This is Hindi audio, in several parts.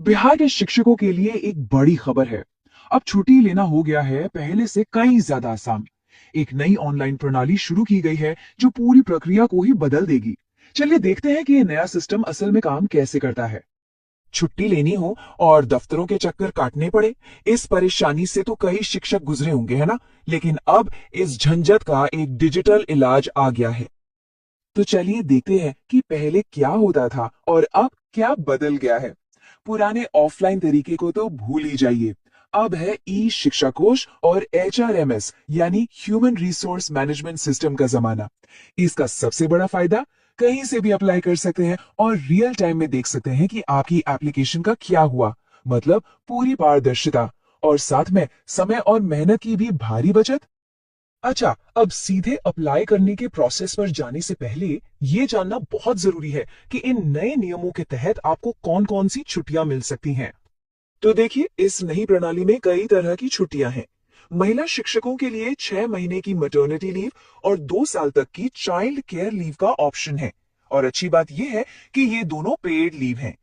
बिहार के शिक्षकों के लिए एक बड़ी खबर है। अब छुट्टी लेना हो गया है पहले से कई ज्यादा आसान। एक नई ऑनलाइन प्रणाली शुरू की गई है जो पूरी प्रक्रिया को ही बदल देगी। चलिए देखते हैं कि ये नया सिस्टम असल में काम कैसे करता है। छुट्टी लेनी हो और दफ्तरों के चक्कर काटने पड़े, इस परेशानी से तो कई शिक्षक गुजरे होंगे, है ना। लेकिन अब इस झंझट का एक डिजिटल इलाज आ गया है। तो चलिए देखते हैं कि पहले क्या होता था और अब क्या बदल गया है। पुराने ऑफलाइन तरीके को तो भूल ही जाइए। अब है ई शिक्षा कोश और HRMS यानी ह्यूमन रिसोर्स मैनेजमेंट सिस्टम का जमाना। इसका सबसे बड़ा फायदा, कहीं से भी अप्लाई कर सकते हैं और रियल टाइम में देख सकते हैं कि आपकी एप्लीकेशन का क्या हुआ। मतलब पूरी पारदर्शिता, और साथ में समय और मेहनत की भी भारी बचत। अच्छा, अब सीधे अप्लाई करने के प्रोसेस पर जाने से पहले ये जानना बहुत जरूरी है कि इन नए नियमों के तहत आपको कौन कौन सी छुट्टियां मिल सकती हैं। तो देखिए, इस नई प्रणाली में कई तरह की छुट्टियां हैं। महिला शिक्षकों के लिए 6 महीने की मैटरनिटी लीव और 2 साल तक की चाइल्ड केयर लीव का ऑप्शन है। और अच्छी बात यह है कि ये दोनों पेड लीव हैं।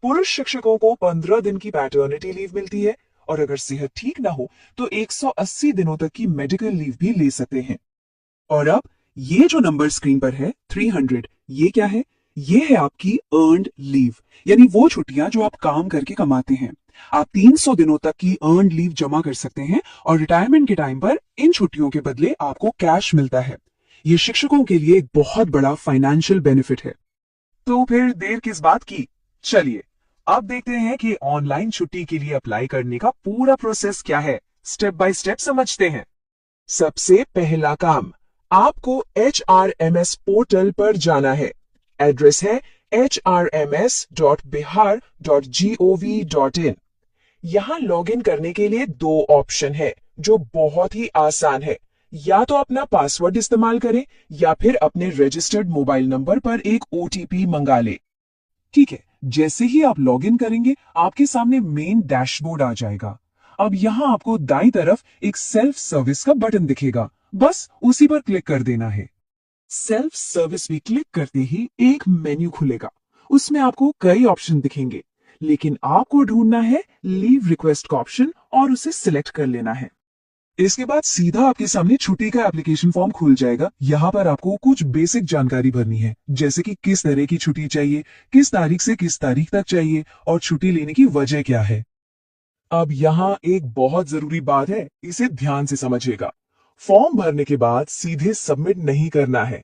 पुरुष शिक्षकों को 15 दिन की पैटर्निटी लीव मिलती है, और अगर सेहत ठीक ना हो तो 180 दिनों तक की मेडिकल लीव भी ले सकते हैं। और अब ये जो नंबर स्क्रीन पर है 300, ये क्या है? ये है आपकी अर्न्ड लीव, यानी वो छुट्टियां जो आप काम करके कमाते हैं। आप 300 दिनों तक की अर्न्ड लीव जमा कर सकते हैं और रिटायरमेंट के टाइम पर इन छुट्टियों के बदले आपको कैश मिलता है। ये शिक्षकों के लिए एक बहुत बड़ा फाइनेंशियल बेनिफिट है। तो फिर देर किस बात की? चलिए अब देखते हैं कि ऑनलाइन छुट्टी के लिए अप्लाई करने का पूरा प्रोसेस क्या है। स्टेप बाय स्टेप समझते हैं। सबसे पहला काम, आपको HRMS पोर्टल पर जाना है। एड्रेस है hrms.bihar.gov.in। यहां लॉगिन करने के लिए दो ऑप्शन है जो बहुत ही आसान है। या तो अपना पासवर्ड इस्तेमाल करें या फिर अपने रजिस्टर्ड मोबाइल नंबर पर एक OTP मंगा ले। ठीक है, जैसे ही आप लॉगिन करेंगे आपके सामने मेन डैशबोर्ड आ जाएगा। अब यहां आपको दाईं तरफ एक सेल्फ सर्विस का बटन दिखेगा, बस उसी पर क्लिक कर देना है। सेल्फ सर्विस भी क्लिक करते ही एक मेन्यू खुलेगा। उसमें आपको कई ऑप्शन दिखेंगे, लेकिन आपको ढूंढना है लीव रिक्वेस्ट का ऑप्शन और उसे सिलेक्ट कर लेना है। इसके बाद सीधा आपके सामने छुट्टी का एप्लीकेशन फॉर्म खुल जाएगा। यहाँ पर आपको कुछ बेसिक जानकारी भरनी है, जैसे कि किस तरह की छुट्टी चाहिए, किस तारीख से किस तारीख तक चाहिए और छुट्टी लेने की वजह क्या है। अब यहाँ एक बहुत जरूरी बात है, इसे ध्यान से समझिएगा। फॉर्म भरने के बाद सीधे सबमिट नहीं करना है।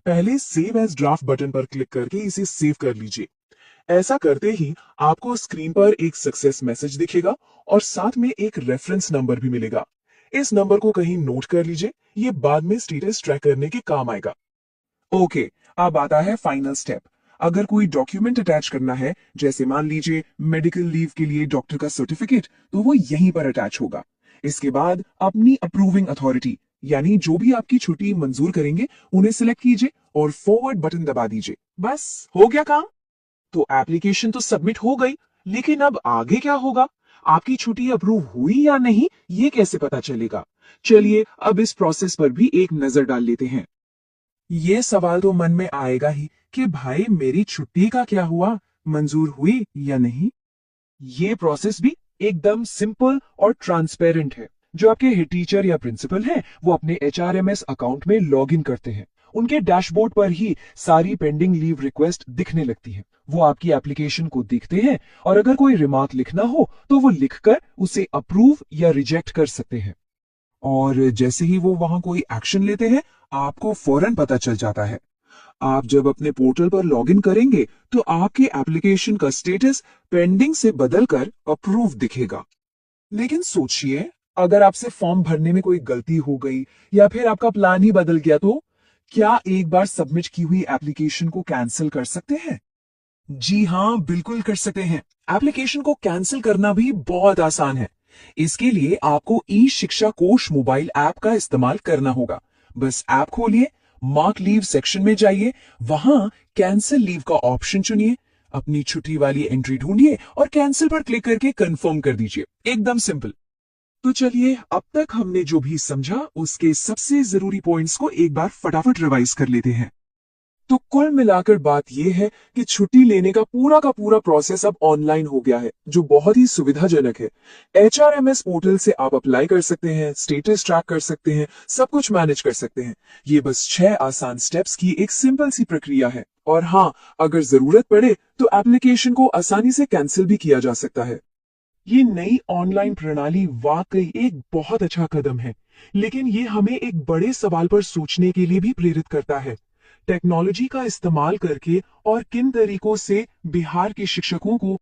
पहले सेव एज ड्राफ्ट बटन पर क्लिक करके इसे सेव कर लीजिए। ऐसा करते ही आपको स्क्रीन पर एक सक्सेस मैसेज दिखेगा और साथ में एक रेफरेंस नंबर भी मिलेगा। इस नंबर को कहीं नोट कर लीजिए, ये बाद में स्टेटस ट्रैक करने के काम आएगा। ओके, अब आता है फाइनल स्टेप। अगर कोई डॉक्यूमेंट अटैच करना है, जैसे मान लीजिए मेडिकल लीव के लिए डॉक्टर का सर्टिफिकेट, तो वो यहीं पर अटैच होगा। इसके बाद अपनी अप्रूविंग अथॉरिटी, यानी जो भी आपकी छुट्टी मंजूर करेंगे, उन्हें सिलेक्ट कीजिए और फॉरवर्ड बटन दबा दीजिए। बस हो गया काम। तो एप्लीकेशन तो सबमिट हो गई, लेकिन अब आगे क्या होगा? आपकी छुट्टी अप्रूव हुई या नहीं, ये कैसे पता चलेगा? चलिए अब इस प्रोसेस पर भी एक नजर डाल लेते हैं। ये सवाल तो मन में आएगा ही कि भाई मेरी छुट्टी का क्या हुआ, मंजूर हुई या नहीं। ये प्रोसेस भी एकदम सिंपल और ट्रांसपेरेंट है। जो आपके हेड टीचर या प्रिंसिपल हैं, वो अपने HRMS अकाउंट में लॉग इन करते हैं। उनके डैशबोर्ड पर ही सारी पेंडिंग लीव रिक्वेस्ट दिखने लगती है। वो आपकी एप्लीकेशन को देखते हैं और अगर कोई रिमार्क लिखना हो तो वो लिखकर उसे अप्रूव या रिजेक्ट कर सकते हैं। और जैसे ही वो वहां कोई एक्शन लेते हैं, आपको फौरन पता चल जाता है। आप जब अपने पोर्टल पर लॉगिन करेंगे तो आपके एप्लीकेशन का स्टेटस पेंडिंग से बदलकर अप्रूव दिखेगा। लेकिन सोचिए, अगर आपसे फॉर्म भरने में कोई गलती हो गई या फिर आपका प्लान ही बदल गया, तो क्या एक बार सबमिट की हुई एप्लीकेशन को कैंसिल कर सकते हैं? जी हां, बिल्कुल कर सकते हैं। एप्लीकेशन को कैंसिल करना भी बहुत आसान है। इसके लिए आपको ई शिक्षा कोश मोबाइल ऐप का इस्तेमाल करना होगा। बस ऐप खोलिए, मार्क लीव सेक्शन में जाइए, वहां कैंसिल लीव का ऑप्शन चुनिए, अपनी छुट्टी वाली एंट्री ढूंढिए और कैंसिल पर क्लिक करके कंफर्म कर दीजिए। एकदम सिंपल। तो चलिए, अब तक हमने जो भी समझा उसके सबसे जरूरी पॉइंट्स को एक बार फटाफट रिवाइज कर लेते हैं। तो कुल मिलाकर बात यह है कि छुट्टी लेने का पूरा प्रोसेस अब ऑनलाइन हो गया है, जो बहुत ही सुविधाजनक है। HRMS पोर्टल से आप अप्लाई कर सकते हैं, स्टेटस ट्रैक कर सकते हैं, सब कुछ मैनेज कर सकते हैं। ये बस 6 आसान स्टेप्स की एक सिंपल सी प्रक्रिया है। और हाँ, अगर जरूरत पड़े तो एप्लीकेशन को आसानी से कैंसिल भी किया जा सकता है। ये नई ऑनलाइन प्रणाली वाकई एक बहुत अच्छा कदम है, लेकिन ये हमें एक बड़े सवाल पर सोचने के लिए भी प्रेरित करता है। टेक्नोलॉजी का इस्तेमाल करके और किन तरीकों से बिहार के शिक्षकों को